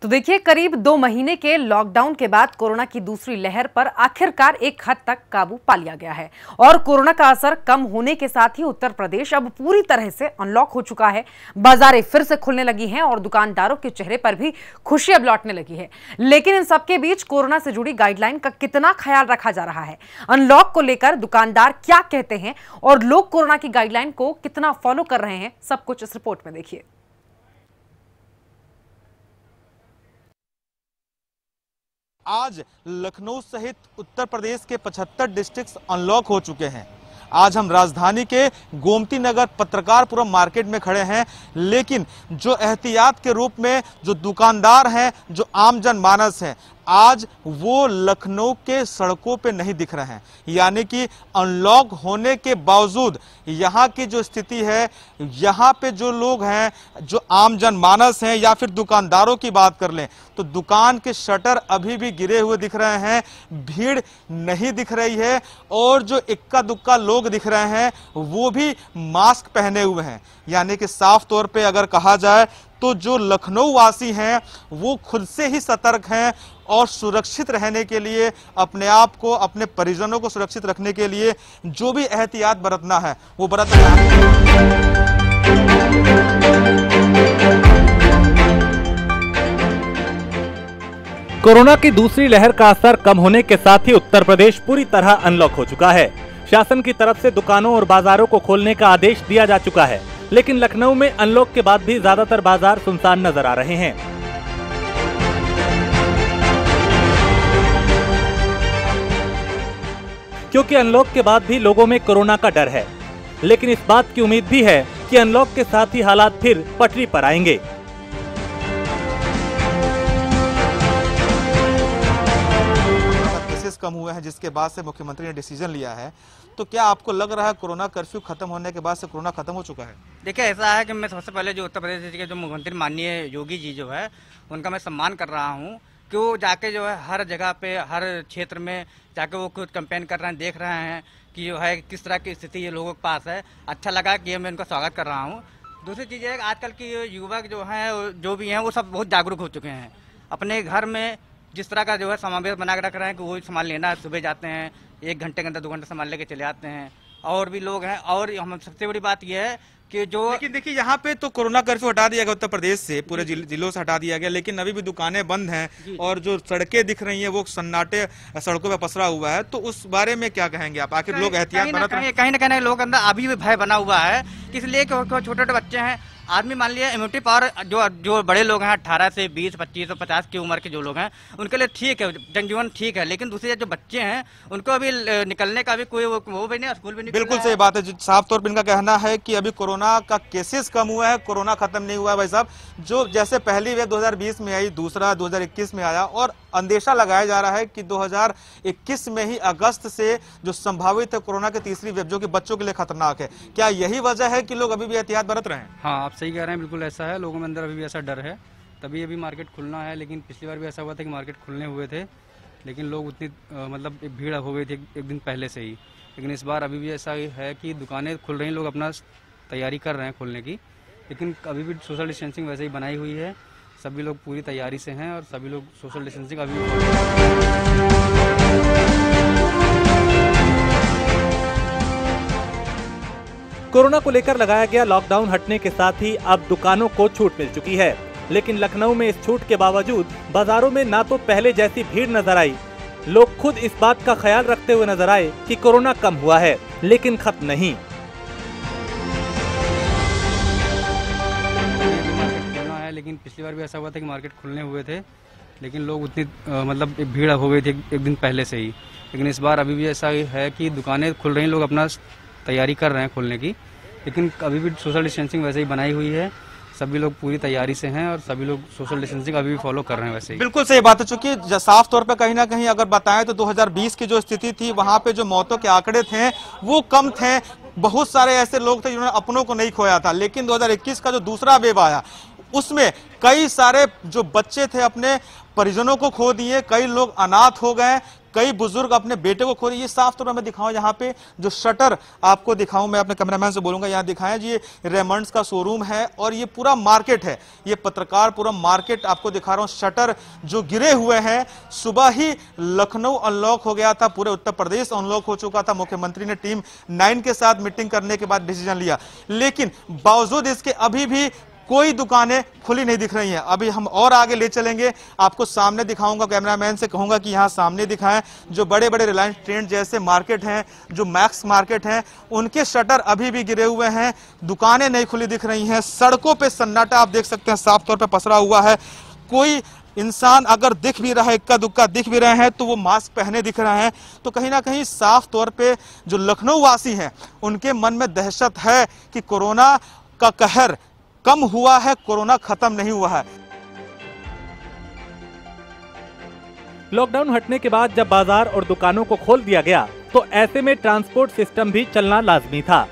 तो देखिए, करीब 2 महीने के लॉकडाउन के बाद कोरोना की दूसरी लहर पर आखिरकार एक हद तक काबू पा लिया गया है और कोरोना का असर कम होने के साथ ही उत्तर प्रदेश अब पूरी तरह से अनलॉक हो चुका है। बाजारें फिर से खुलने लगी हैं और दुकानदारों के चेहरे पर भी खुशी अब लौटने लगी है। लेकिन इन सबके बीच कोरोना से जुड़ी गाइडलाइन का कितना ख्याल रखा जा रहा है, अनलॉक को लेकर दुकानदार क्या कहते हैं और लोग कोरोना की गाइडलाइन को कितना फॉलो कर रहे हैं, सब कुछ इस रिपोर्ट में देखिए। आज लखनऊ सहित उत्तर प्रदेश के 75 डिस्ट्रिक्ट्स अनलॉक हो चुके हैं। आज हम राजधानी के गोमती नगर पत्रकारपुरम मार्केट में खड़े हैं, लेकिन जो एहतियात के रूप में जो दुकानदार हैं, जो आम जनमानस हैं, आज वो लखनऊ के सड़कों पे नहीं दिख रहे हैं। यानी कि अनलॉक होने के बावजूद यहाँ की जो स्थिति है, यहाँ पे जो लोग हैं, जो आम जनमानस हैं या फिर दुकानदारों की बात कर लें तो दुकान के शटर अभी भी गिरे हुए दिख रहे हैं, भीड़ नहीं दिख रही है और जो इक्का दुक्का लोग दिख रहे हैं वो भी मास्क पहने हुए हैं। यानी कि साफ तौर पे अगर कहा जाए तो जो लखनऊ वासी हैं वो खुद से ही सतर्क हैं और सुरक्षित रहने के लिए, अपने आप को, अपने परिजनों को सुरक्षित रखने के लिए जो भी एहतियात बरतना है वो बरत रहे हैं। कोरोना की दूसरी लहर का असर कम होने के साथ ही उत्तर प्रदेश पूरी तरह अनलॉक हो चुका है। शासन की तरफ से दुकानों और बाजारों को खोलने का आदेश दिया जा चुका है, लेकिन लखनऊ में अनलॉक के बाद भी ज्यादातर बाजार सुनसान नजर आ रहे हैं। क्योंकि अनलॉक के बाद भी लोगों में कोरोना का डर है, लेकिन इस बात की उम्मीद भी है कि अनलॉक के साथ ही हालात फिर पटरी पर आएंगे। केसेस कम हुए हैं, जिसके बाद से मुख्यमंत्री ने डिसीजन लिया है। तो क्या आपको लग रहा है कोरोना कर्फ्यू खत्म होने के बाद से कोरोना खत्म हो चुका है? देखिए, ऐसा है कि मैं सबसे पहले जो उत्तर प्रदेश के जो मुख्यमंत्री माननीय योगी जी जो है उनका मैं सम्मान कर रहा हूँ कि वो जाके जो है हर जगह पे, हर क्षेत्र में जाके वो खुद कैंपेन कर रहे हैं, देख रहे हैं कि जो है किस तरह की स्थिति ये लोगों के पास है। अच्छा लगा कि मैं उनका स्वागत कर रहा हूँ। दूसरी चीज़ है, आजकल की युवक जो हैं, जो भी हैं, वो सब बहुत जागरूक हो चुके हैं। अपने घर में जिस तरह का जो है समावेश बना के रख रहे हैं कि वो सामान लेना है, सुबह जाते हैं 1 घंटे के अंदर 2 घंटे सामान लेके चले आते हैं। और भी लोग हैं, और हम सबसे बड़ी बात यह है कि जो, लेकिन देखिए यहाँ पे तो कोरोना कर्फ्यू हटा दिया गया उत्तर प्रदेश से, पूरे जिलों से हटा दिया गया, लेकिन अभी भी दुकानें बंद हैं और जो सड़कें दिख रही हैं वो सन्नाटे सड़कों पे पसरा हुआ है। तो उस बारे में क्या कहेंगे आप? आखिर लोग एहतियात बरत रहे हैं? कहीं ना कहीं लोग अंदर अभी भी भय बना हुआ है, इसलिए कि छोटे छोटे बच्चे हैं। आदमी मान लिया इम्यूनिटी पावर जो बड़े लोग हैं 18 से 20, 25 और 50 की उम्र के जो लोग हैं उनके लिए ठीक है, जनजीवन ठीक है, लेकिन दूसरे जो बच्चे हैं उनको अभी निकलने का भी कोई वो भी नहीं, स्कूल भी नहीं। बिल्कुल सही बात है। साफ तौर पर इनका कहना है कि अभी कोरोना का केसेस कम हुआ है, कोरोना खत्म नहीं हुआ है। भाई साहब, जो जैसे पहली वेव 2020 में आई, दूसरा 2021 में आया और अंदेशा लगाया जा रहा है कि 2021 में ही अगस्त से जो संभावित है कोरोना की तीसरी वेव, जो कि बच्चों के लिए खतरनाक है, क्या यही वजह है कि लोग अभी भी एहतियात बरत रहे हैं? हाँ, आप सही कह रहे हैं, बिल्कुल ऐसा है। लोगों में अंदर अभी भी ऐसा डर है, तभी अभी मार्केट खुलना है। लेकिन पिछली बार भी ऐसा हुआ था कि मार्केट खुलने हुए थे, लेकिन लोग उतनी मतलब भीड़ हो गई थी एक दिन पहले से ही। लेकिन इस बार अभी भी ऐसा है कि दुकानें खुल रही हैं, लोग अपना तैयारी कर रहे हैं खोलने की, लेकिन अभी भी सोशल डिस्टेंसिंग वैसे ही बनाई हुई है। सभी लोग पूरी तैयारी से हैं और सभी लोग सोशल डिस्टेंसिंग अभी कोरोना को लेकर लगाया गया लॉकडाउन हटने के साथ ही अब दुकानों को छूट मिल चुकी है, लेकिन लखनऊ में इस छूट के बावजूद बाजारों में ना तो पहले जैसी भीड़ नजर आई। लोग खुद इस बात का ख्याल रखते हुए नजर आए कि कोरोना कम हुआ है, लेकिन खत्म नहीं। लेकिन पिछली बार भी ऐसा हुआ था कि मार्केट खुलने हुए थे, लेकिन लोग उतनी मतलब भीड़ हो गई थी एक दिन पहले से ही। लेकिन इस बार अभी भी ऐसा है कि दुकानें खुल रही हैं, लोग अपना तैयारी कर रहे हैं खोलने की, लेकिन अभी भी सोशल डिस्टेंसिंग वैसे ही बनाई हुई है। सभी लोग पूरी तैयारी से हैं और सभी लोग सोशल डिस्टेंसिंग अभी भी फॉलो कर रहे हैं वैसे ही। बिल्कुल सही बात है। चूंकि साफ तौर पे कहीं ना कहीं अगर बताएं तो 2020 की जो स्थिति थी, वहां पे जो मौतों के आंकड़े थे वो कम थे। बहुत सारे ऐसे लोग थे जिन्होंने अपनों को नहीं खोया था, लेकिन 2021 का जो दूसरा वेव आया उसमें कई सारे जो बच्चे थे अपने परिजनों को खो दिए, कई लोग अनाथ हो गए, कई बुजुर्ग अपने बेटे को खोले। ये साफ तौर पर मैं दिखाऊं, यहाँ पे जो शटर आपको दिखाऊं, मैं अपने कैमरामैन से बोलूंगा यहाँ दिखाएं जी। ये रेमंड्स का शोरूम है और ये पूरा मार्केट है, ये पत्रकारपुरम मार्केट आपको दिखा रहा हूं। शटर जो गिरे हुए हैं, सुबह ही लखनऊ अनलॉक हो गया था, पूरे उत्तर प्रदेश अनलॉक हो चुका था। मुख्यमंत्री ने टीम 9 के साथ मीटिंग करने के बाद डिसीजन लिया, लेकिन बावजूद इसके अभी भी कोई दुकानें खुली नहीं दिख रही हैं। अभी हम और आगे ले चलेंगे, आपको सामने दिखाऊंगा, कैमरामैन से कहूंगा कि यहां सामने दिखाएं। जो बड़े बड़े रिलायंस ट्रेंड जैसे मार्केट हैं, जो मैक्स मार्केट हैं, उनके शटर अभी भी गिरे हुए हैं, दुकानें नहीं खुली दिख रही हैं। सड़कों पे सन्नाटा आप देख सकते हैं, साफ तौर पे पसरा हुआ है। कोई इंसान अगर दिख भी रहा है, इक्का दुक्का दिख भी रहे हैं, तो वो मास्क पहने दिख रहे हैं। तो कहीं ना कहीं साफ तौर पे जो लखनऊ वासी हैं, उनके मन में दहशत है कि कोरोना का कहर कम हुआ है, कोरोना खत्म नहीं हुआ है। लॉकडाउन हटने के बाद जब बाजार और दुकानों को खोल दिया गया, तो ऐसे में ट्रांसपोर्ट सिस्टम भी चलना लाजमी था।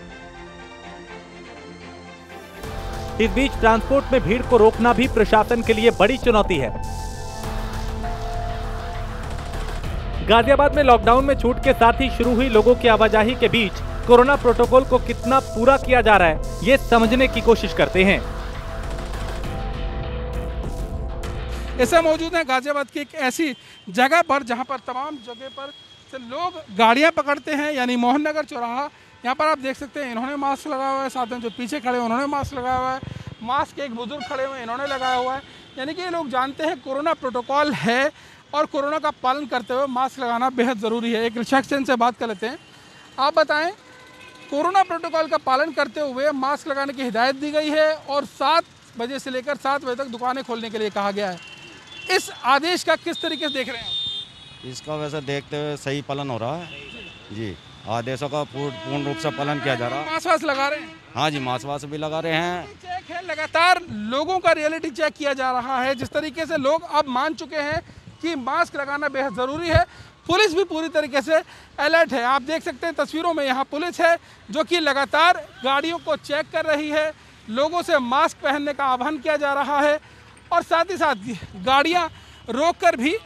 इस बीच ट्रांसपोर्ट में भीड़ को रोकना भी प्रशासन के लिए बड़ी चुनौती है। गाजियाबाद में लॉकडाउन में छूट के साथ ही शुरू हुई लोगों की आवाजाही के बीच कोरोना प्रोटोकॉल को कितना पूरा किया जा रहा है, ये समझने की कोशिश करते हैं। ऐसे मौजूद है गाजियाबाद की एक ऐसी जगह पर जहां पर तमाम जगह पर से लोग गाड़ियां पकड़ते हैं, यानी मोहन नगर चौराहा। यहाँ पर आप देख सकते हैं, इन्होंने मास्क लगाया हुआ है, साथ में जो पीछे खड़े हैं उन्होंने मास्क लगाया हुआ है, मास्क एक बुजुर्ग खड़े हुए इन्होंने लगाया हुआ है। यानी कि ये लोग जानते हैं कोरोना प्रोटोकॉल है और कोरोना का पालन करते हुए मास्क लगाना बेहद ज़रूरी है। एक रिसेप्शन से बात कर लेते हैं, आप बताएं, कोरोना प्रोटोकॉल का पालन करते हुए मास्क लगाने की हिदायत दी गई है और 7 बजे से लेकर 7 बजे तक दुकानें खोलने के लिए कहा गया है। इस आदेश का किस तरीके से देख रहे हैं आप? इसका वैसे देखते हुए सही पालन हो रहा है जी, आदेशों का पूर्ण रूप से पालन किया जा रहा है। मास्क वास्क लगा रहे हैं? हाँ जी, मास्क वास्क भी लगा रहे हैं। चेक है, लगातार लोगों का रियलिटी चेक किया जा रहा है। जिस तरीके से लोग अब मान चुके हैं कि मास्क लगाना बेहद ज़रूरी है, पुलिस भी पूरी तरीके से अलर्ट है। आप देख सकते हैं तस्वीरों में, यहाँ पुलिस है जो कि लगातार गाड़ियों को चेक कर रही है, लोगों से मास्क पहनने का आह्वान किया जा रहा है और साथ ही साथ गाड़ियाँ रोककर भी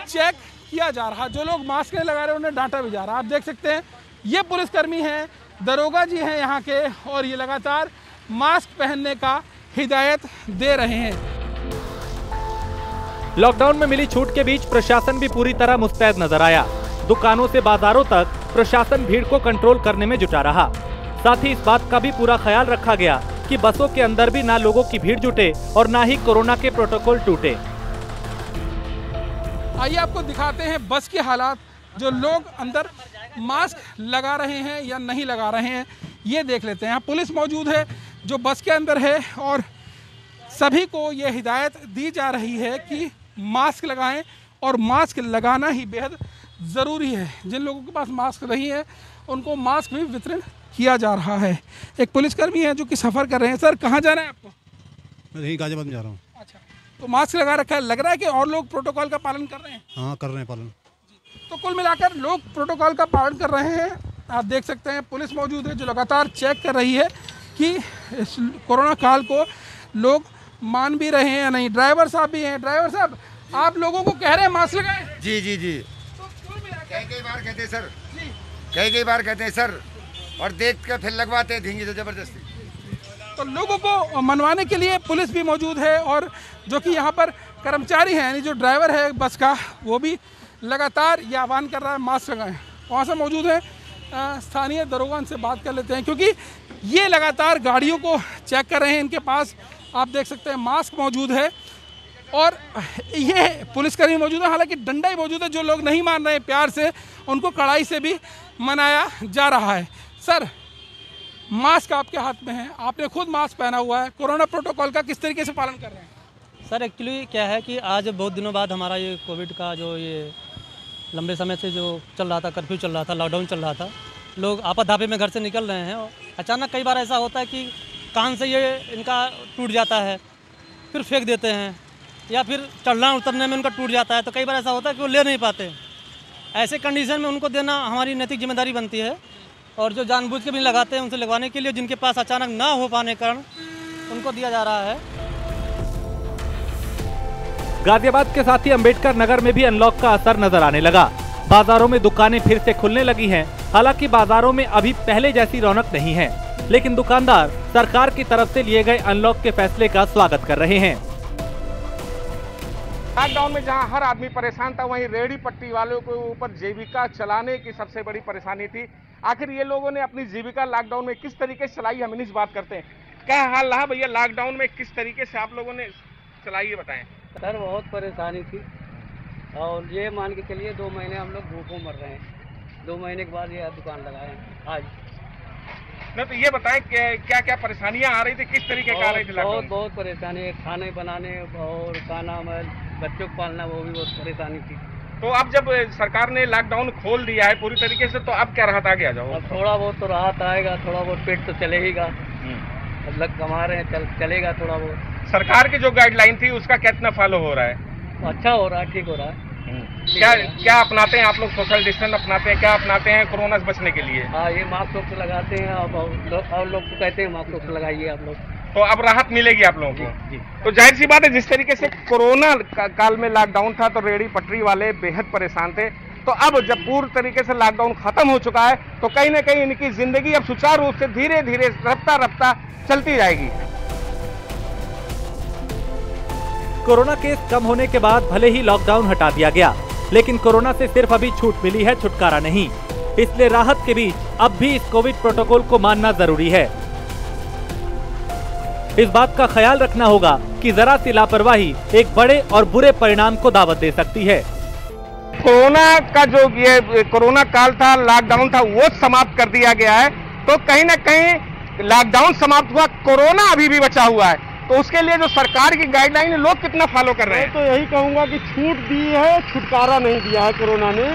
चेक किया जा रहा है। जो लोग मास्क नहीं लगा रहे उन्हें डांटा भी जा रहा है। आप देख सकते हैं, ये पुलिसकर्मी हैं, दरोगा जी हैं यहाँ के, और ये लगातार मास्क पहनने का हिदायत दे रहे हैं। लॉकडाउन में मिली छूट के बीच प्रशासन भी पूरी तरह मुस्तैद नजर आया। दुकानों से बाजारों तक प्रशासन भीड़ को कंट्रोल करने में जुटा रहा। साथ ही इस बात का भी पूरा ख्याल रखा गया कि बसों के अंदर भी ना लोगों की भीड़ जुटे और ना ही कोरोना के प्रोटोकॉल टूटे। आइए आपको दिखाते हैं बस के हालात, जो लोग अंदर मास्क लगा रहे हैं या नहीं लगा रहे हैं, ये देख लेते हैं। यहाँ पुलिस मौजूद है जो बस के अंदर है और सभी को ये हिदायत दी जा रही है कि मास्क लगाएं और मास्क लगाना ही बेहद ज़रूरी है। जिन लोगों के पास मास्क नहीं है उनको मास्क भी वितरण किया जा रहा है। एक पुलिसकर्मी है जो कि सफ़र कर रहे हैं। सर, कहाँ जाना है आपको? मैं यहीं गाजियाबाद में जा रहा हूँ। अच्छा, तो मास्क लगा रखा है, लग रहा है कि और लोग प्रोटोकॉल का पालन कर रहे हैं? हाँ, कर रहे हैं पालन। तो कुल मिलाकर लोग प्रोटोकॉल का पालन कर रहे हैं। आप देख सकते हैं पुलिस मौजूद है जो लगातार चेक कर रही है कि इस कोरोना काल को लोग मान भी रहे हैं या नहीं। ड्राइवर साहब भी हैं। ड्राइवर साहब, आप लोगों को कह रहे हैं मास्क लगाएं? जी जी जी, तो कुल मिलाकर कई बार कहते हैं सर, कई बार कहते हैं सर, और देख कर फिर लगवाते हैं धींगी से जबरदस्ती। तो लोगों को मनवाने के लिए पुलिस भी मौजूद है और जो कि यहाँ पर कर्मचारी हैं, यानी जो ड्राइवर है बस का, वो भी लगातार ये आह्वान कर रहा है मास्क लगाएं। वहाँ से मौजूद है स्थानीय दरोगा, से बात कर लेते हैं क्योंकि ये लगातार गाड़ियों को चेक कर रहे हैं। इनके पास आप देख सकते हैं मास्क मौजूद है और ये पुलिसकर्मी मौजूद है। हालांकि डंडा ही मौजूद है, जो लोग नहीं मान रहे हैं प्यार से उनको कड़ाई से भी मनाया जा रहा है। सर, मास्क आपके हाथ में है, आपने खुद मास्क पहना हुआ है, कोरोना प्रोटोकॉल का किस तरीके से पालन कर रहे हैं? सर, एक्चुअली क्या है कि आज बहुत दिनों बाद हमारा ये कोविड का जो ये लंबे समय से जो चल रहा था, कर्फ्यू चल रहा था, लॉकडाउन चल रहा था, लोग आपाधापी में घर से निकल रहे हैं और अचानक कई बार ऐसा होता है कि कान से ये इनका टूट जाता है, फिर फेंक देते हैं, या फिर चढ़ना उतरने में उनका टूट जाता है। तो कई बार ऐसा होता है कि वो ले नहीं पाते। ऐसे कंडीशन में उनको देना हमारी नैतिक जिम्मेदारी बनती है और जो जानबूझ के भी लगाते हैं उनसे लगवाने के लिए, जिनके पास अचानक ना हो पाने कारण उनको दिया जा रहा है। गाजियाबाद के साथ ही अंबेडकर नगर में भी अनलॉक का असर नजर आने लगा। बाजारों में दुकानें फिर से खुलने लगी हैं। हालांकि बाजारों में अभी पहले जैसी रौनक नहीं है, लेकिन दुकानदार सरकार की तरफ से लिए गए अनलॉक के फैसले का स्वागत कर रहे हैं। लॉकडाउन में जहां हर आदमी परेशान था, वहीं रेहड़ी पट्टी वालों के ऊपर जीविका चलाने की सबसे बड़ी परेशानी थी। आखिर ये लोगों ने अपनी जीविका लॉकडाउन में किस तरीके से चलाई, हम इस बात करते हैं। क्या हाल रहा भैया लॉकडाउन में, किस तरीके से आप लोगों ने चलाई है, बताएं। सर बहुत परेशानी थी और ये मान के चलिए 2 महीने हम लोग भूखों मर रहे हैं। 2 महीने के बाद ये दुकान लगाए आज। नहीं तो ये बताएं क्या क्या परेशानियां आ रही थी, किस तरीके का आ रही थी? बहुत परेशानी है, खाने बनाने और का नाम है बच्चों को पालना, वो भी बहुत परेशानी थी। तो अब जब सरकार ने लॉकडाउन खोल दिया है पूरी तरीके से, तो अब क्या राहत आ गया? जाओ अब थोड़ा बहुत तो राहत आएगा, थोड़ा बहुत पेट तो चलेगा, मतलब कमा रहे हैं, चलेगा थोड़ा बहुत। सरकार की जो गाइडलाइन थी उसका कितना फॉलो हो रहा है? अच्छा हो रहा है, ठीक हो रहा है। क्या अपनाते हैं आप लोग? सोशल डिस्टेंस अपनाते हैं? क्या अपनाते हैं कोरोना से बचने के लिए? हाँ, ये मास्क वोस्क लगाते हैं। अब और लोग तो कहते हैं मास्क वोस्क लगाइए आप लोग, तो अब राहत मिलेगी आप लोगों को। तो जाहिर सी बात है, जिस तरीके से कोरोना काल में लॉकडाउन था तो रेहड़ी पटरी वाले बेहद परेशान थे। तो अब जब पूर्ण तरीके से लॉकडाउन खत्म हो चुका है, तो कहीं ना कहीं इनकी जिंदगी अब सुचारू रूप से धीरे धीरे रफ्ता चलती जाएगी। कोरोना केस कम होने के बाद भले ही लॉकडाउन हटा दिया गया, लेकिन कोरोना से सिर्फ अभी छूट मिली है, छुटकारा नहीं। इसलिए राहत के बीच अब भी इस कोविड प्रोटोकॉल को मानना जरूरी है। इस बात का ख्याल रखना होगा कि जरा सी लापरवाही एक बड़े और बुरे परिणाम को दावत दे सकती है। कोरोना का जो ये कोरोना काल था, लॉकडाउन था, वो समाप्त कर दिया गया है। तो कहीं ना कहीं लॉकडाउन समाप्त हुआ, कोरोना अभी भी बचा हुआ है। तो उसके लिए जो सरकार की गाइडलाइन है, लोग कितना फॉलो कर रहे हैं? तो यही कहूंगा कि छूट दी है, छुटकारा नहीं दिया है कोरोना ने।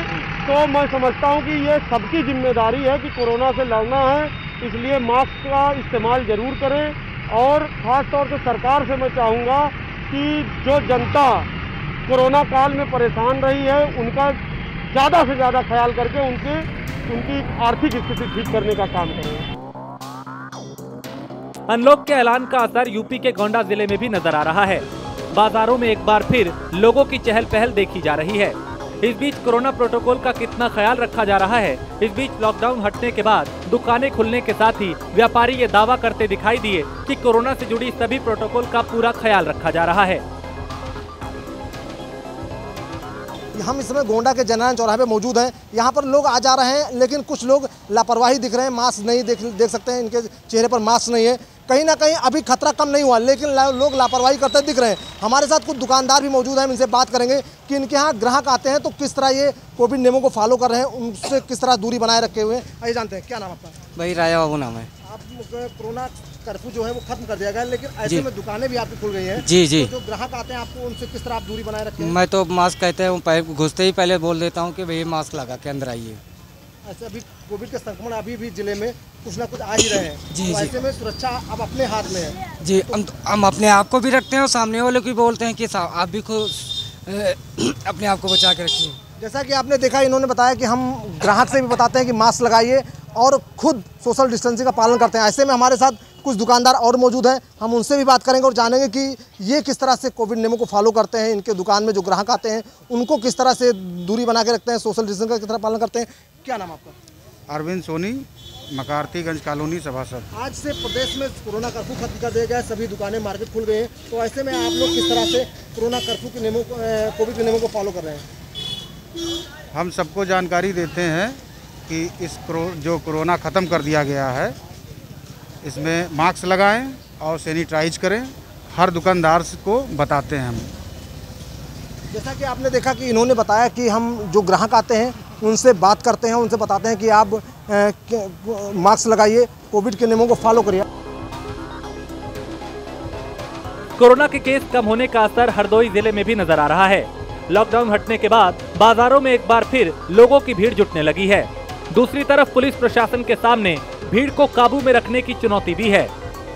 तो मैं समझता हूं कि ये सबकी जिम्मेदारी है कि कोरोना से लड़ना है, इसलिए मास्क का इस्तेमाल जरूर करें। और ख़ास तौर से सरकार से मैं चाहूँगा कि जो जनता कोरोना काल में परेशान रही है, उनका ज़्यादा से ज़्यादा ख्याल करके उनकी आर्थिक स्थिति ठीक करने का काम करें। अनलॉक के ऐलान का असर यूपी के गोंडा जिले में भी नजर आ रहा है। बाजारों में एक बार फिर लोगों की चहल पहल देखी जा रही है। इस बीच कोरोना प्रोटोकॉल का कितना ख्याल रखा जा रहा है? इस बीच लॉकडाउन हटने के बाद दुकानें खुलने के साथ ही व्यापारी ये दावा करते दिखाई दिए कि कोरोना से जुड़ी सभी प्रोटोकॉल का पूरा ख्याल रखा जा रहा है। हम इस समय गोंडा के जनरल चौराहे पे मौजूद हैं। यहाँ पर लोग आ जा रहे हैं, लेकिन कुछ लोग लापरवाही दिख रहे हैं। मास्क नहीं देख सकते हैं, इनके चेहरे पर मास्क नहीं है। कहीं ना कहीं अभी खतरा कम नहीं हुआ, लेकिन लोग लापरवाही करते दिख रहे हैं। हमारे साथ कुछ दुकानदार भी मौजूद हैं, इनसे बात करेंगे कि इनके यहाँ ग्राहक आते हैं तो किस तरह ये कोविड नियमों को फॉलो कर रहे हैं, उनसे किस तरह दूरी बनाए रखे हुए हैं। आइए जानते हैं, क्या नाम आपका? भाई राजा बाबू नाम है। आप कोरोना कर्फ्यू जो है वो खत्म कर दिया गया, लेकिन ऐसे में दुकानें भी आपकी खुल गई हैं। जी जी। तो जो ग्राहक आते हैं आपको उनसे किस तरह आप दूरी बनाए रखते हैं? मैं तो मास्क कहते हैं, घुसते ही पहले बोल देता हूँ कि भैया मास्क लगा के अंदर आइए। ऐसे अभी कोविड के संक्रमण अभी भी जिले में कुछ ना कुछ आ ही रहे हैं। जी, तो ऐसे में सुरक्षा अब अपने हाथ में है। जी, हम अपने आप को भी रखते हैं और सामने वाले को बोलते हैं कि आप भी खुद अपने आप को बचा के रखिए। जैसा कि आपने देखा, इन्होंने बताया कि हम ग्राहक से भी बताते हैं कि मास्क लगाइए और खुद सोशल डिस्टेंसिंग का पालन करते हैं। ऐसे में हमारे साथ कुछ दुकानदार और मौजूद हैं, हम उनसे भी बात करेंगे और जानेंगे कि ये किस तरह से कोविड नियमों को फॉलो करते हैं। इनके दुकान में जो ग्राहक आते हैं उनको किस तरह से दूरी बना के रखते हैं, सोशल डिस्टेंसिंग का किस तरह पालन करते हैं। क्या नाम आपका? अरविंद सोनी, मकारतीगंज कॉलोनी सभासद। आज से प्रदेश में कोरोना कर्फ्यू खत्म कर दिया गया है, सभी दुकानें मार्केट खुल गए हैं। तो ऐसे में आप लोग किस तरह से कोरोना कर्फ्यू के नियमों कोविड के नियमों को फॉलो कर रहे हैं? हम सबको जानकारी देते हैं कि जो कोरोना ख़त्म कर दिया गया है, इसमें मास्क लगाएं और सैनिटाइज करें। हर दुकानदार को बताते हैं हम। जैसा कि आपने देखा कि इन्होंने बताया कि हम जो ग्राहक आते हैं उनसे बात करते हैं, उनसे बताते हैं कि आप मास्क लगाइए, कोविड के नियमों को फॉलो करिए। कोरोना के केस कम होने का असर हरदोई जिले में भी नजर आ रहा है। लॉकडाउन हटने के बाद बाजारों में एक बार फिर लोगों की भीड़ जुटने लगी है। दूसरी तरफ पुलिस प्रशासन के सामने भीड़ को काबू में रखने की चुनौती भी है।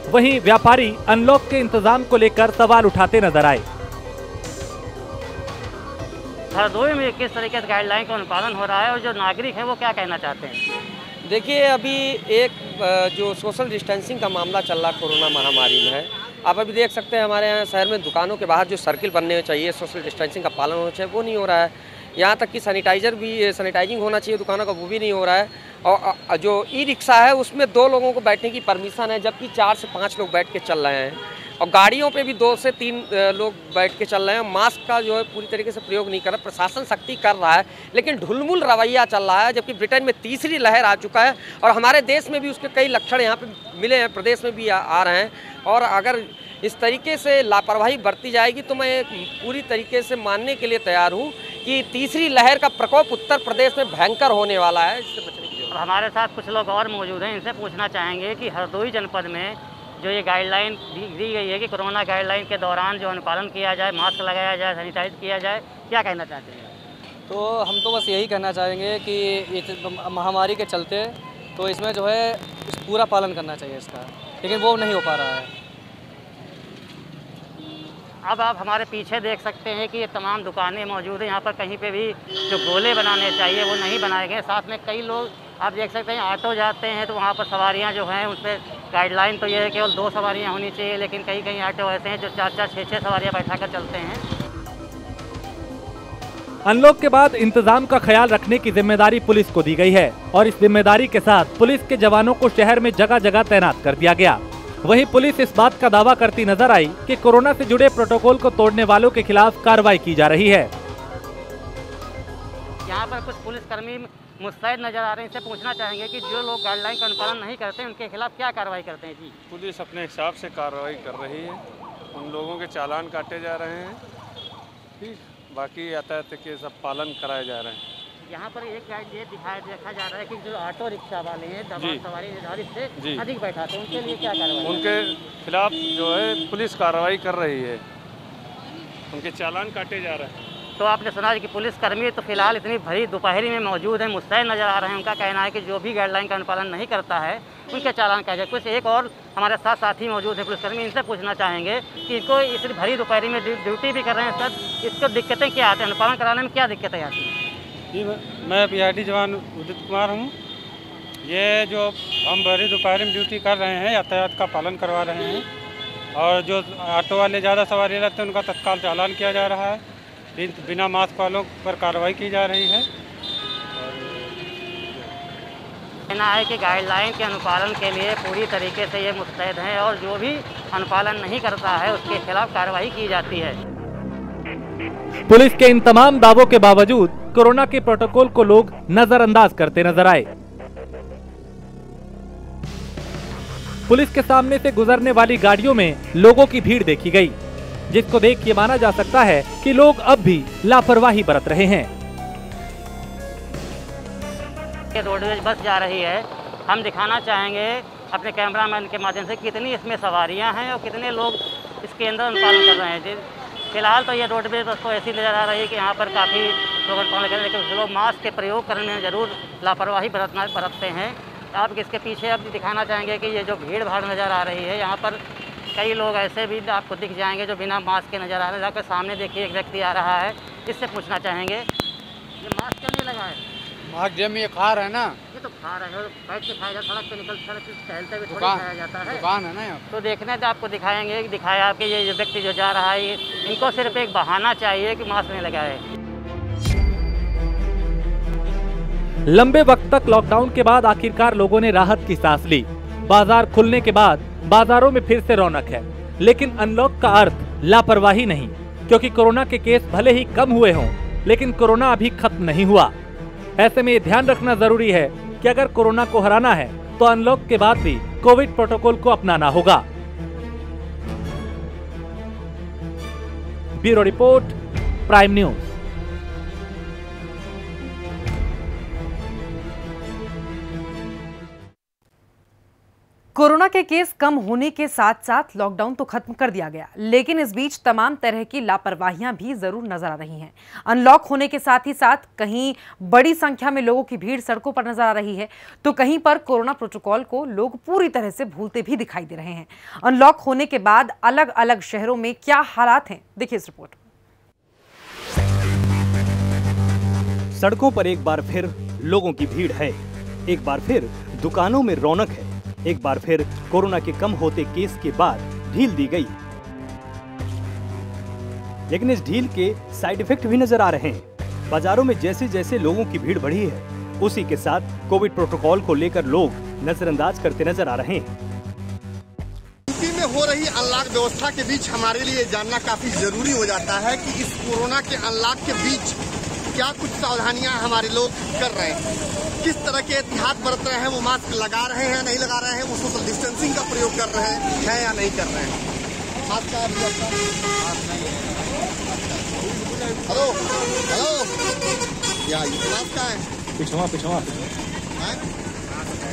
वहीं व्यापारी अनलॉक के इंतजाम को लेकर सवाल उठाते नजर आए। हरदोई में किस तरीके से गाइडलाइन का अनुपालन हो रहा है और जो नागरिक है वो क्या कहना चाहते हैं? देखिए, अभी एक जो सोशल डिस्टेंसिंग का मामला चल रहा कोरोना महामारी में है। आप अभी देख सकते हैं हमारे यहाँ शहर में दुकानों के बाहर जो सर्किल बनने चाहिए, सोशल डिस्टेंसिंग का पालन होना चाहिए, वो नहीं हो रहा है। यहाँ तक कि सैनिटाइजिंग होना चाहिए दुकानों का, वो भी नहीं हो रहा है। और जो ई रिक्शा है उसमें 2 लोगों को बैठने की परमिशन है, जबकि 4 से 5 लोग बैठ के चल रहे हैं। और गाड़ियों पे भी 2 से 3 लोग बैठ के चल रहे हैं। मास्क का जो है पूरी तरीके से प्रयोग नहीं कर रहा। प्रशासन सख्ती कर रहा है लेकिन ढुलमुल रवैया चल रहा है, जबकि ब्रिटेन में तीसरी लहर आ चुका है और हमारे देश में भी उसके कई लक्षण यहाँ पे मिले हैं, प्रदेश में भी आ रहे हैं। और अगर इस तरीके से लापरवाही बरती जाएगी तो मैं पूरी तरीके से मानने के लिए तैयार हूँ कि तीसरी लहर का प्रकोप उत्तर प्रदेश में भयंकर होने वाला है। इससे बचने की जरूरत है। हमारे साथ कुछ लोग और मौजूद हैं, इनसे पूछना चाहेंगे कि हरदोई जनपद में जो ये गाइडलाइन दी गई है कि कोरोना गाइडलाइन के दौरान जो अनुपालन किया जाए, मास्क लगाया जाए, सैनिटाइज किया जाए, क्या कहना चाहते हैं? तो हम तो बस यही कहना चाहेंगे कि इस महामारी के चलते तो इसमें जो है पूरा पालन करना चाहिए इसका, लेकिन वो नहीं हो पा रहा है। अब आप हमारे पीछे देख सकते हैं कि ये तमाम दुकानें मौजूद हैं। यहाँ पर कहीं पे भी जो गोले बनाने चाहिए वो नहीं बनाए गए। साथ में कई लोग आप देख सकते हैं ऑटो जाते हैं तो वहाँ पर सवारियाँ जो हैं उन पर गाइडलाइन तो ये है केवल 2 सवारियाँ होनी चाहिए, लेकिन कई कई ऑटो ऐसे हैं जो 4-4, 6-6 सवारियाँ बैठा कर चलते हैं। अनलॉक के बाद इंतजाम का ख्याल रखने की जिम्मेदारी पुलिस को दी गई है और इस जिम्मेदारी के साथ पुलिस के जवानों को शहर में जगह जगह तैनात कर दिया गया। वहीं पुलिस इस बात का दावा करती नजर आई कि कोरोना से जुड़े प्रोटोकॉल को तोड़ने वालों के खिलाफ कार्रवाई की जा रही है। यहाँ पर कुछ पुलिसकर्मी मुस्तैद नजर आ रहे हैं, इनसे पूछना चाहेंगे कि जो लोग गाइडलाइन का अनुपालन नहीं करते उनके खिलाफ क्या कार्रवाई करते हैं? जी, पुलिस अपने हिसाब से कार्रवाई कर रही है, उन लोगों के चालान काटे जा रहे हैं, ठीक, बाकी यातायात के सब पालन कराए जा रहे हैं। यहाँ पर एक ये देखा जा रहा है कि जो ऑटो रिक्शा वाले हैं तमाम सवारी निर्धारित से अधिक बैठाते हैं, उनके लिए क्या कार्रवाई? उनके खिलाफ जो है पुलिस कार्रवाई कर रही है, उनके चालान काटे जा रहे हैं। तो आपने सुना कि पुलिसकर्मी तो फिलहाल इतनी भरी दोपहरी में मौजूद हैं, मुस्तैद नजर आ रहे हैं। उनका कहना है कि जो भी गाइडलाइन का अनुपालन नहीं करता है उनके चालान काटे जाए। कुछ एक और हमारे साथ साथी मौजूद है पुलिसकर्मी, इनसे पूछना चाहेंगे कि इनको इस भरी दोपहरी में ड्यूटी भी कर रहे हैं सर, इसको दिक्कतें क्या आती हैं, अनुपालन कराने में क्या दिक्कतें आती हैं? जी, मैं PRD जवान उदित कुमार हूँ। ये जो हम भरी दोपहर में ड्यूटी कर रहे हैं, यातायात का पालन करवा रहे हैं और जो ऑटो वाले ज़्यादा सवारी लेते हैं उनका तत्काल चालान किया जा रहा है, बिना मास्क वालों पर कार्रवाई की जा रही है। कहना है कि गाइडलाइन के अनुपालन के लिए पूरी तरीके से ये मुस्तैद हैं और जो भी अनुपालन नहीं करता है उसके खिलाफ कार्रवाई की जाती है। पुलिस के इन तमाम दावों के बावजूद कोरोना के प्रोटोकॉल को लोग नजरअंदाज करते नजर आए। पुलिस के सामने से गुजरने वाली गाड़ियों में लोगों की भीड़ देखी गई, जिसको देख ये माना जा सकता है कि लोग अब भी लापरवाही बरत रहे हैं। रोडवेज बस जा रही है, हम दिखाना चाहेंगे अपने कैमरामैन के माध्यम से कितनी इसमें सवारियां हैं और कितने लोग इसके अंदर अनुपालन कर रहे हैं। फिलहाल तो ये रोडवेज बस तो ऐसी नज़र आ रही है कि यहाँ पर काफ़ी लोग अनुपालन कर रहे हैं, लेकिन लोग मास्क के प्रयोग करने में ज़रूर लापरवाही बरतते हैं। आप इसके पीछे अब दिखाना चाहेंगे कि ये जो भीड़ भाड़ नज़र आ रही है, यहाँ पर कई लोग ऐसे भी आपको दिख जाएंगे जो बिना मास्क के नज़र आ रहे हैं। जाकर सामने देखिए एक व्यक्ति आ रहा है, इससे पूछना चाहेंगे ये मास्क क्यों नहीं लगा है? मास्क जब ये खा रहा है ना, ये तो खा रहे हैं, बैठ के खाया जाता, सड़क पे निकल सड़क पे टहलते हुए थोड़ी खाया जाता है, दुकान है ना यहाँ। तो देखने तो आपको दिखाएंगे, दिखाया आपके ये व्यक्ति जो जा रहा है, इनको सिर्फ एक बहाना चाहिए कि मास्क नहीं लगाए। लंबे वक्त तक लॉकडाउन के बाद आखिरकार लोगों ने राहत की सांस ली। बाजार खुलने के बाद बाजारों में फिर से रौनक है, लेकिन अनलॉक का अर्थ लापरवाही नहीं, क्योंकि कोरोना के केस भले ही कम हुए हों, लेकिन कोरोना अभी खत्म नहीं हुआ। ऐसे में ये ध्यान रखना जरूरी है कि अगर कोरोना को हराना है तो अनलॉक के बाद भी कोविड प्रोटोकॉल को अपनाना होगा। Bureau report, prime news. Corona के केस कम होने के साथ साथ लॉकडाउन तो खत्म कर दिया गया, लेकिन इस बीच तमाम तरह की लापरवाहियां भी जरूर नजर आ रही हैं। अनलॉक होने के साथ ही साथ कहीं बड़ी संख्या में लोगों की भीड़ सड़कों पर नजर आ रही है, तो कहीं पर कोरोना प्रोटोकॉल को लोग पूरी तरह से भूलते भी दिखाई दे रहे हैं। अनलॉक होने के बाद अलग अलग शहरों में क्या हालात हैं, देखिए इस रिपोर्ट। सड़कों पर एक बार फिर लोगों की भीड़ है, एक बार फिर दुकानों में रौनक है, एक बार फिर कोरोना के कम होते केस के बाद ढील दी गई। लेकिन इस ढील के साइड इफेक्ट भी नजर आ रहे हैं। बाजारों में जैसे जैसे लोगों की भीड़ बढ़ी है, उसी के साथ कोविड प्रोटोकॉल को लेकर लोग नजरअंदाज करते नजर आ रहे हैं। यूपी में हो रही अनलॉक व्यवस्था के बीच हमारे लिए जानना काफी जरूरी हो जाता है कि इस कोरोना के अनलॉक के बीच क्या कुछ सावधानियां हमारे लोग कर रहे हैं, किस तरह के एहतियात बरत रहे हैं, वो मास्क लगा रहे हैं नहीं लगा रहे हैं, वो सोशल डिस्टेंसिंग का प्रयोग कर रहे हैं या नहीं कर रहे हैं। हेलो हेलो या मास्क का है पिछवा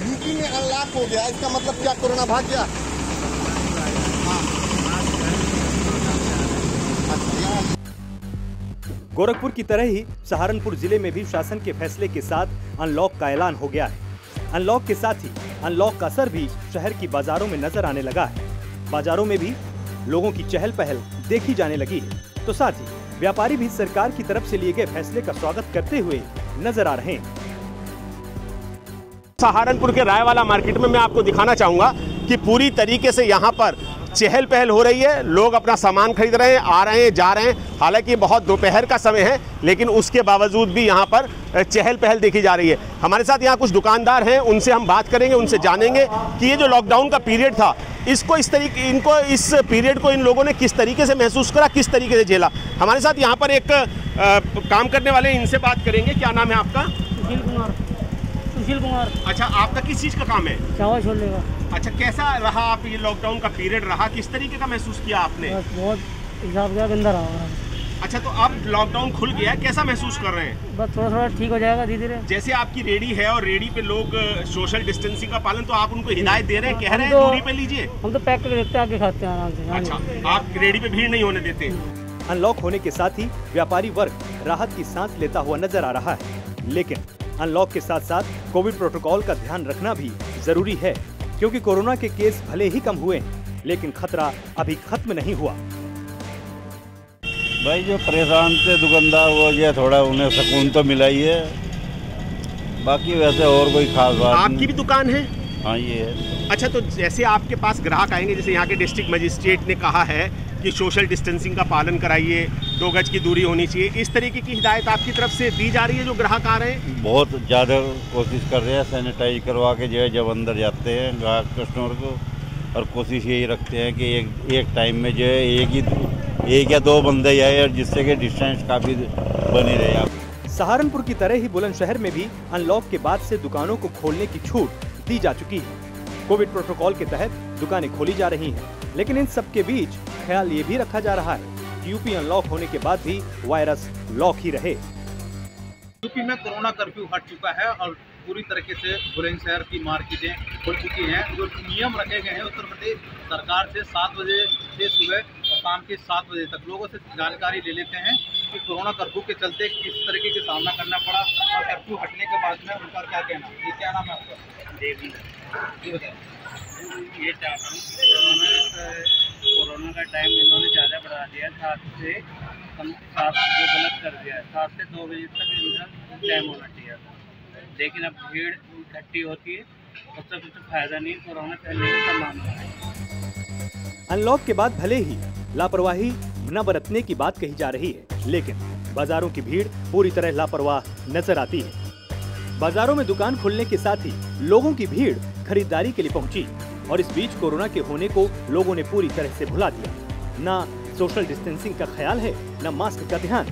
यूपी में अनलॉक हो गया, इसका मतलब क्या कोरोना भाग गया? गोरखपुर की तरह ही सहारनपुर जिले में भी शासन के फैसले के साथ अनलॉक का ऐलान हो गया है। अनलॉक के साथ ही अनलॉक का असर भी शहर की बाजारों में नजर आने लगा है। बाजारों में भी लोगों की चहल पहल देखी जाने लगी है, तो साथ ही व्यापारी भी सरकार की तरफ से लिए गए फैसले का स्वागत करते हुए नजर आ रहे हैं। सहारनपुर के रायवाला मार्केट में मैं आपको दिखाना चाहूंगा कि पूरी तरीके से यहाँ पर चहल पहल हो रही है। लोग अपना सामान खरीद रहे हैं, आ रहे हैं, जा रहे हैं। हालांकि बहुत दोपहर का समय है, लेकिन उसके बावजूद भी यहाँ पर चहल पहल देखी जा रही है। हमारे साथ यहाँ कुछ दुकानदार हैं, उनसे हम बात करेंगे, उनसे जानेंगे कि ये जो लॉकडाउन का पीरियड था, इस पीरियड को इन लोगों ने किस तरीके से महसूस करा, किस तरीके से झेला। हमारे साथ यहाँ पर एक काम करने वाले, इनसे बात करेंगे। क्या नाम है आपका? सुशील कुमार। अच्छा, आपका किस चीज़ का काम है? चावल छोड़ने का। अच्छा, कैसा रहा आप ये लॉकडाउन का पीरियड रहा, किस तरीके का महसूस किया आपने? बहुत हिसाब का गंदा रहा। अच्छा, तो अब लॉकडाउन खुल गया, कैसा महसूस कर रहे हैं? बस थोड़ा थोड़ा ठीक हो जाएगा धीरे धीरे। जैसे आपकी रेडी है और रेडी पे लोग सोशल डिस्टेंसिंग का पालन, तो आप उनको हिदायत दे रहे हैं, कह रहे हैं दूरी पे लीजिए? हम तो पैक करके रखते हैं, आके खाते हैं आराम से। अच्छा, आप रेडी पे भीड़ नहीं होने देते? अनलॉक होने के साथ ही व्यापारी वर्ग राहत की सांस लेता हुआ नजर आ रहा है, लेकिन अनलॉक के साथ साथ कोविड प्रोटोकॉल का ध्यान रखना भी जरूरी है, क्योंकि कोरोना के केस भले ही कम हुए, लेकिन खतरा अभी खत्म नहीं हुआ। भाई जो परेशान थे दुकानदार, वो जो थोड़ा उन्हें सुकून तो मिला ही है, बाकी वैसे और कोई खास बात नहीं। आपकी भी दुकान है? हाँ, ये है। अच्छा, तो जैसे आपके पास ग्राहक आएंगे, जैसे यहाँ के डिस्ट्रिक्ट मजिस्ट्रेट ने कहा है कि सोशल डिस्टेंसिंग का पालन कराइए, 2 गज की दूरी होनी चाहिए, इस तरीके की हिदायत आपकी तरफ से दी जा रही है जो ग्राहक आ रहे हैं? बहुत ज़्यादा कोशिश कर रहे हैं, सैनिटाइज करवा के जो है जब अंदर जाते हैं ग्राहक कस्टमर को, और कोशिश यही रखते हैं कि एक टाइम में जो है एक या 2 बंदे आए, और जिससे कि डिस्टेंस काफ़ी बनी रहे। सहारनपुर की तरह ही बुलंदशहर में भी अनलॉक के बाद से दुकानों को खोलने की छूट दी जा चुकी है। कोविड प्रोटोकॉल के तहत दुकानें खोली जा रही हैं, लेकिन इन सब के बीच ख्याल ये भी रखा जा रहा है कि यूपी अनलॉक होने के बाद भी वायरस लॉक ही रहे। यूपी में कोरोना कर्फ्यू हट चुका है और पूरी तरीके से बुलंदशहर की मार्केटें खुल चुकी हैं। जो नियम रखे गए हैं उत्तर प्रदेश सरकार से 7 बजे से सुबह और शाम के 7 बजे तक, लोगों से जानकारी ले लेते हैं कि कोरोना कर्फ्यू के चलते किस तरीके का सामना करना पड़ा और कर्फ्यू हटने के बाद में उनका क्या कहना है। ये क्या नाम है आपका? जी बताएं। ये चाहता हूँ कोरोना का टाइम इन्होंने ज़्यादा बढ़ा दिया, 7 से जो गलत कर दिया है, 7 से 2 बजे तक इनका टाइम होना चाहिए था, लेकिन अब भीड़ इकट्ठी होती है, उससे कुछ फायदा नहीं, कोरोना फैलने की संभावना है। अनलॉक के बाद भले ही लापरवाही न बरतने की बात कही जा रही है, लेकिन बाजारों की भीड़ पूरी तरह लापरवाह नजर आती है। बाजारों में दुकान खुलने के साथ ही लोगों की भीड़ खरीदारी के लिए पहुंची, और इस बीच कोरोना के होने को लोगों ने पूरी तरह से भुला दिया। ना सोशल डिस्टेंसिंग का ख्याल है, न मास्क का ध्यान।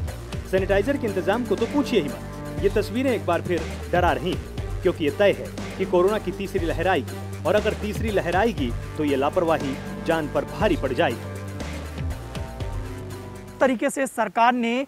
सैनिटाइजर के इंतजाम को तो पूछिए ही मत। ये तस्वीरें एक बार फिर डरा रही हैं, क्योंकि ये तय है कि कोरोना की तीसरी लहर आएगी, और अगर तीसरी लहर आएगी तो ये लापरवाही जान पर भारी पड़ जाएगी। तरीके से सरकार ने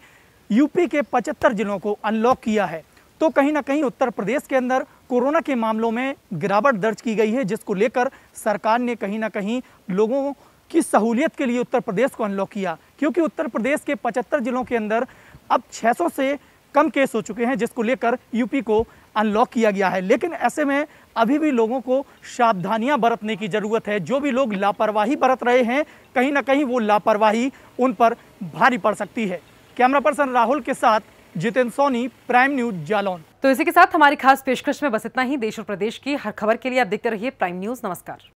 यूपी के 75 जिलों को अनलॉक किया है, तो कहीं ना कहीं उत्तर प्रदेश के अंदर कोरोना के मामलों में गिरावट दर्ज की गई है, जिसको लेकर सरकार ने कहीं ना कहीं लोगों की सहूलियत के लिए उत्तर प्रदेश को अनलॉक किया, क्योंकि उत्तर प्रदेश के 75 जिलों के अंदर अब 600 से कम केस हो चुके हैं, जिसको लेकर यूपी को अनलॉक किया गया है। लेकिन ऐसे में अभी भी लोगों को सावधानियां बरतने की ज़रूरत है। जो भी लोग लापरवाही बरत रहे हैं, कहीं ना कहीं वो लापरवाही उन पर भारी पड़ सकती है। कैमरा पर्सन राहुल के साथ जितेंद्र सोनी, प्राइम न्यूज, जालौन। तो इसी के साथ हमारी खास पेशकश में बस इतना ही। देश और प्रदेश की हर खबर के लिए आप देखते रहिए प्राइम न्यूज। नमस्कार।